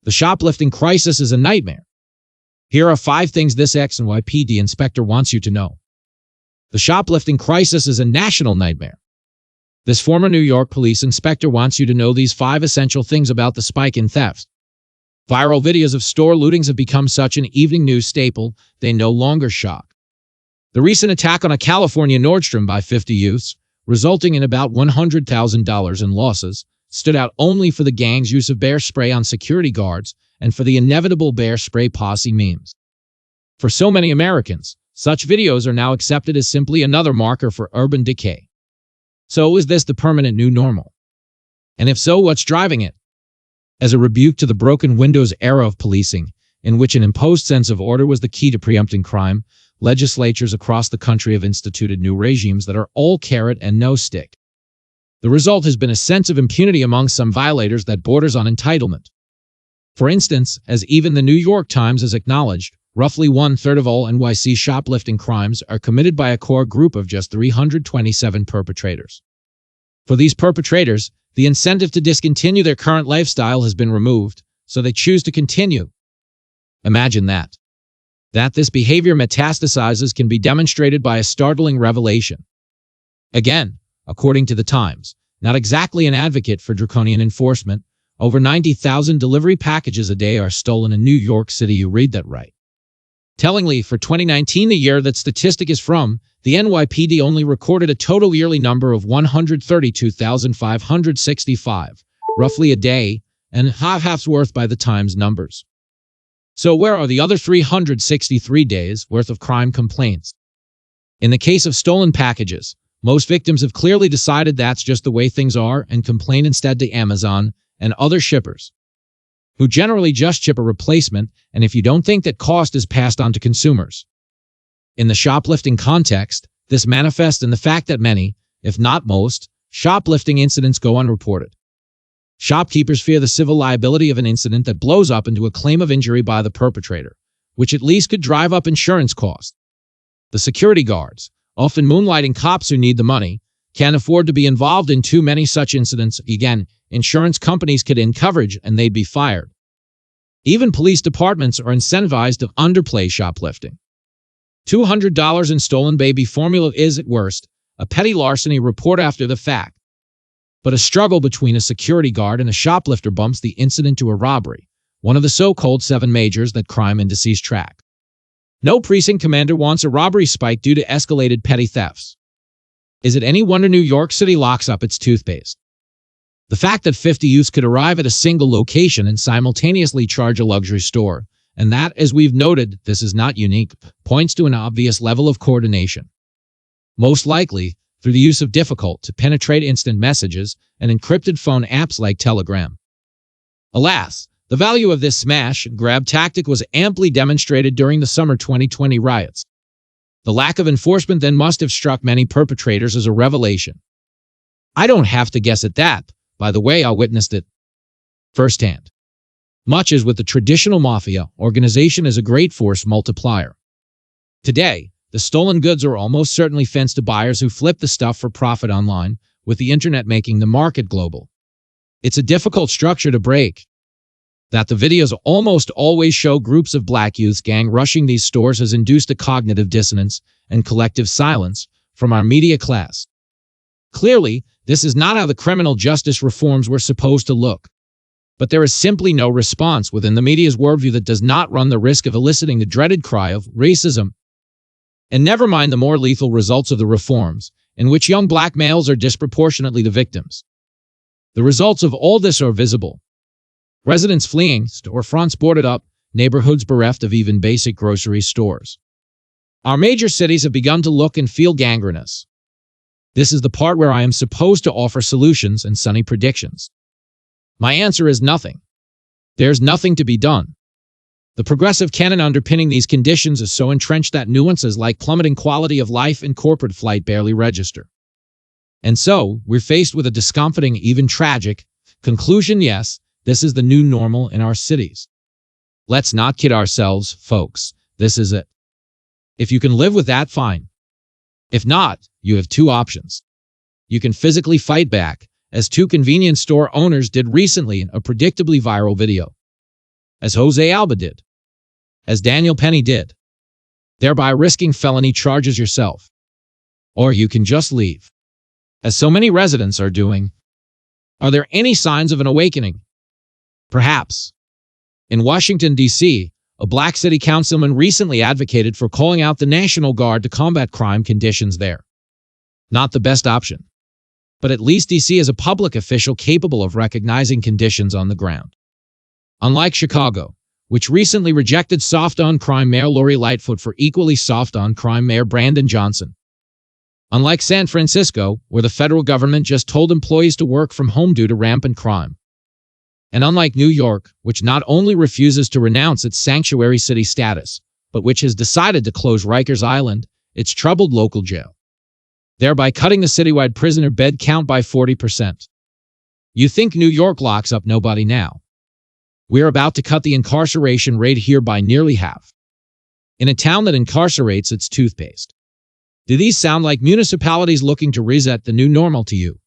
The shoplifting crisis is a nightmare. Here are 5 things this ex-NYPD inspector wants you to know. The shoplifting crisis is a national nightmare. This former New York police inspector wants you to know these 5 essential things about the spike in theft. Viral videos of store lootings have become such an evening news staple, they no longer shock. The recent attack on a California Nordstrom by 50 youths, resulting in about $100,000 in losses, stood out only for the gang's use of bear spray on security guards and for the inevitable bear spray posse memes. For so many Americans, such videos are now accepted as simply another marker for urban decay. So is this the permanent new normal? And if so, what's driving it? As a rebuke to the broken windows era of policing, in which an imposed sense of order was the key to preempting crime, legislatures across the country have instituted new regimes that are all carrot and no stick. The result has been a sense of impunity among some violators that borders on entitlement. For instance, as even the New York Times has acknowledged, roughly 1/3 of all NYC shoplifting crimes are committed by a core group of just 327 perpetrators. For these perpetrators, the incentive to discontinue their current lifestyle has been removed, so they choose to continue. Imagine that. That this behavior metastasizes can be demonstrated by a startling revelation. Again, according to the Times, not exactly an advocate for draconian enforcement, over 90,000 delivery packages a day are stolen in New York City. You read that right. Tellingly, for 2019, the year that statistic is from, the NYPD only recorded a total yearly number of 132,565, roughly a day, and half's worth by the Times numbers. So where are the other 363 days worth of crime complaints? In the case of stolen packages, most victims have clearly decided that's just the way things are and complain instead to Amazon and other shippers, who generally just ship a replacement, and if you don't think that cost is passed on to consumers. In the shoplifting context, this manifests in the fact that many, if not most, shoplifting incidents go unreported. Shopkeepers fear the civil liability of an incident that blows up into a claim of injury by the perpetrator, which at least could drive up insurance costs. The security guards, often moonlighting cops who need the money, can't afford to be involved in too many such incidents. Again, insurance companies could end coverage and they'd be fired. Even police departments are incentivized to underplay shoplifting. $200 in stolen baby formula is, at worst, a petty larceny report after the fact. But a struggle between a security guard and a shoplifter bumps the incident to a robbery, one of the so-called 7 majors that crime indices track. No precinct commander wants a robbery spike due to escalated petty thefts. Is it any wonder New York City locks up its toothpaste? The fact that 50 youths could arrive at a single location and simultaneously charge a luxury store, and that, as we've noted, this is not unique, points to an obvious level of coordination. Most likely, through the use of difficult-to-penetrate instant messages and encrypted phone apps like Telegram. Alas, the value of this smash-and-grab tactic was amply demonstrated during the summer 2020 riots. The lack of enforcement then must have struck many perpetrators as a revelation. I don't have to guess at that. By the way, I witnessed it firsthand. Much as with the traditional mafia, organization is a great force multiplier. Today, the stolen goods are almost certainly fenced to buyers who flip the stuff for profit online, with the internet making the market global. It's a difficult structure to break. That the videos almost always show groups of black youths gang rushing these stores has induced a cognitive dissonance and collective silence from our media class. Clearly, this is not how the criminal justice reforms were supposed to look. But there is simply no response within the media's worldview that does not run the risk of eliciting the dreaded cry of racism. And never mind the more lethal results of the reforms, in which young black males are disproportionately the victims. The results of all this are visible. Residents fleeing, storefronts boarded up, neighborhoods bereft of even basic grocery stores. Our major cities have begun to look and feel gangrenous. This is the part where I am supposed to offer solutions and sunny predictions. My answer is nothing. There's nothing to be done. The progressive canon underpinning these conditions is so entrenched that nuances like plummeting quality of life and corporate flight barely register. And so, we're faced with a discomforting, even tragic, conclusion. Yes, this is the new normal in our cities. Let's not kid ourselves, folks. This is it. If you can live with that, fine. If not, you have 2 options. You can physically fight back, as 2 convenience store owners did recently in a predictably viral video. as Jose Alba did, as Daniel Penny did, thereby risking felony charges yourself. Or you can just leave, as so many residents are doing. Are there any signs of an awakening? Perhaps. In Washington, D.C., a black city councilman recently advocated for calling out the National Guard to combat crime conditions there. Not the best option. But at least D.C. is a public official capable of recognizing conditions on the ground. Unlike Chicago, which recently rejected soft-on-crime Mayor Lori Lightfoot for equally soft-on-crime Mayor Brandon Johnson. Unlike San Francisco, where the federal government just told employees to work from home due to rampant crime. And unlike New York, which not only refuses to renounce its sanctuary city status, but which has decided to close Rikers Island, its troubled local jail, thereby cutting the citywide prisoner bed count by 40%. You think New York locks up nobody now? We're about to cut the incarceration rate here by nearly half. In a town that incarcerates its toothpaste. Do these sound like municipalities looking to reset the new normal to you?